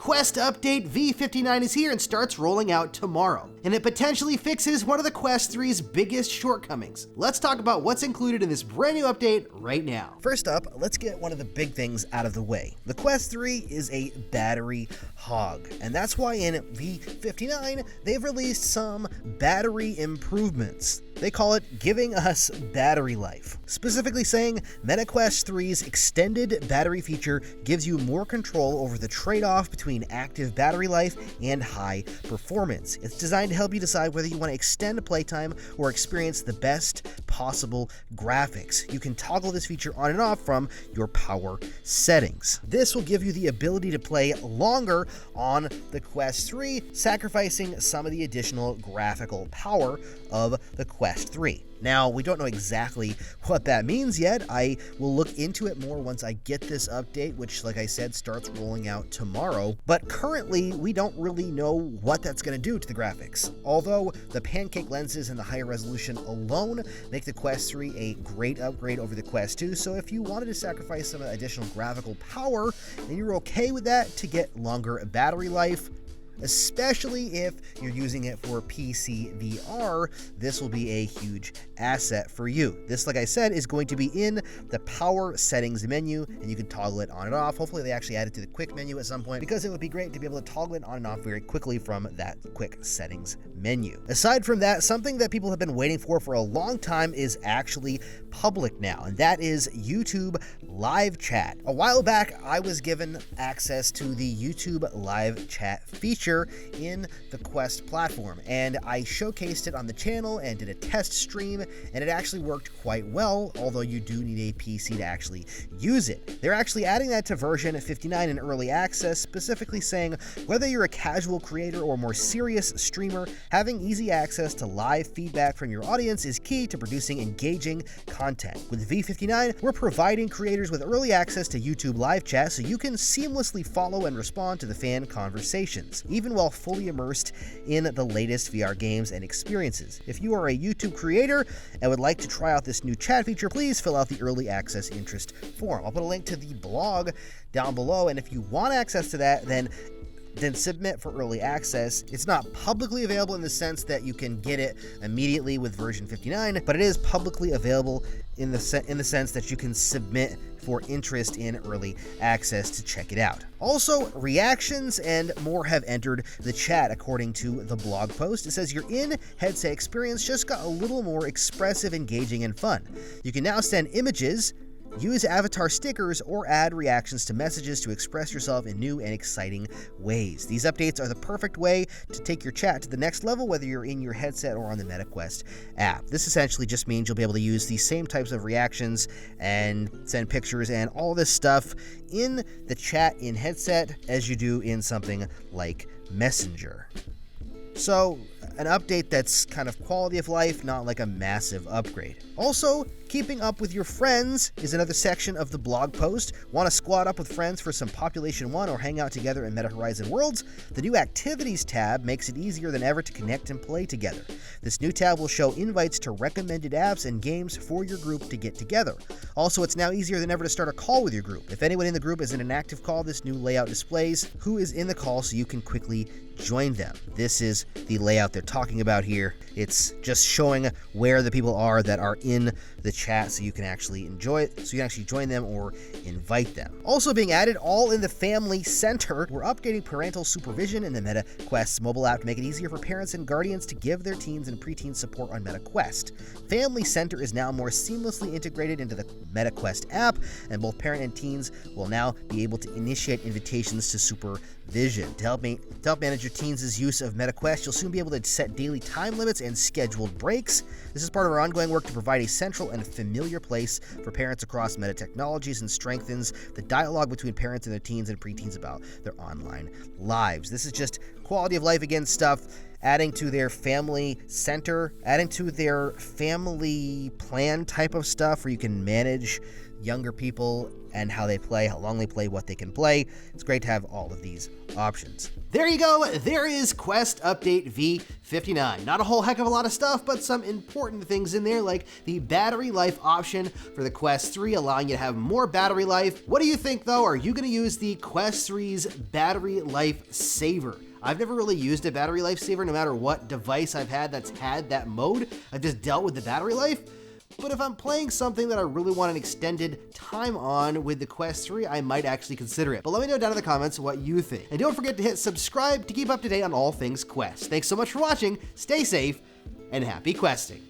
Quest Update V59 is here and starts rolling out tomorrow, and it potentially fixes one of the Quest 3's biggest shortcomings. Let's talk about what's included in this brand new update right now. First up, let's get one of the big things out of the way. The Quest 3 is a battery hog, and that's why in V59 they've released some battery improvements. They call it giving us battery life, specifically saying MetaQuest 3's extended battery feature gives you more control over the trade-off between active battery life and high performance. It's designed to help you decide whether you want to extend playtime or experience the best possible graphics. You can toggle this feature on and off from your power settings. This will give you the ability to play longer on the Quest 3, sacrificing some of the additional graphical power of the Quest 3. Now, we don't know exactly what that means yet. I will look into it more once I get this update, which, like I said, starts rolling out tomorrow. But currently, we don't really know what that's going to do to the graphics. Although the pancake lenses and the higher resolution alone make the Quest 3 a great upgrade over the Quest 2, so if you wanted to sacrifice some additional graphical power, and you're okay with that to get longer battery life, especially if you're using it for PC VR, this will be a huge asset for you. This, like I said, is going to be in the power settings menu, and you can toggle it on and off. Hopefully they actually add it to the quick menu at some point, because it would be great to be able to toggle it on and off very quickly from that quick settings menu. Aside from that, something that people have been waiting for a long time is actually public now, and that is YouTube Live Chat. A while back, I was given access to the YouTube Live Chat feature in the Quest platform, and I showcased it on the channel and did a test stream, and it actually worked quite well, although you do need a PC to actually use it. They're actually adding that to version 59 in early access, specifically saying whether you're a casual creator or more serious streamer, having easy access to live feedback from your audience is key to producing engaging content. With V59, we're providing creators with early access to YouTube Live Chat so you can seamlessly follow and respond to the fan conversations, even while fully immersed in the latest VR games and experiences. If you are a YouTube creator and would like to try out this new chat feature, please fill out the early access interest form. I'll put a link to the blog down below, and if you want access to that, then submit for early access. It's not publicly available in the sense that you can get it immediately with version 59, but it is publicly available in the sense that you can submit for interest in early access to check it out. Also, reactions and more have entered the chat, according to the blog post. It says your in-headset experience just got a little more expressive, engaging, and fun. You can now send images, use avatar stickers, or add reactions to messages to express yourself in new and exciting ways. These updates are the perfect way to take your chat to the next level, whether you're in your headset or on the MetaQuest app. This essentially just means you'll be able to use these same types of reactions and send pictures and all this stuff in the chat in headset as you do in something like Messenger. So, an update that's kind of quality of life, not like a massive upgrade. Also, keeping up with your friends is another section of the blog post. Want to squad up with friends for some Population 1 or hang out together in Meta Horizon Worlds? The new Activities tab makes it easier than ever to connect and play together. This new tab will show invites to recommended apps and games for your group to get together. Also, it's now easier than ever to start a call with your group. If anyone in the group is in an active call, this new layout displays who is in the call so you can quickly join them. This is the layout they're talking about here. It's just showing where the people are that are in the chat so you can actually enjoy it, so you can actually join them or invite them. Also being added, all in the Family Center. We're updating parental supervision in the MetaQuest mobile app to make it easier for parents and guardians to give their teens and preteens support on MetaQuest. Family Center is now more seamlessly integrated into the MetaQuest app, and both parent and teens will now be able to initiate invitations to supervision. To help manage your teens' use of MetaQuest, you'll soon be able to set daily time limits and scheduled breaks. This is part of our ongoing work to provide a central and familiar place for parents across Meta technologies and strengthens the dialogue between parents and their teens and preteens about their online lives. This is just quality of life again stuff. adding to their family center, adding to their family plan type of stuff where you can manage younger people and how they play, how long they play, what they can play. It's great to have all of these options. There you go, there is Quest Update V59. Not a whole heck of a lot of stuff, but some important things in there, like the battery life option for the Quest 3, allowing you to have more battery life. What do you think, though? Are you going to use the Quest 3's battery life saver? I've never really used a battery life saver, no matter what device I've had that's had that mode. I've just dealt with the battery life. But if I'm playing something that I really want an extended time on with the Quest 3, I might actually consider it. But let me know down in the comments what you think. And don't forget to hit subscribe to keep up to date on all things Quest. Thanks so much for watching, stay safe, and happy questing.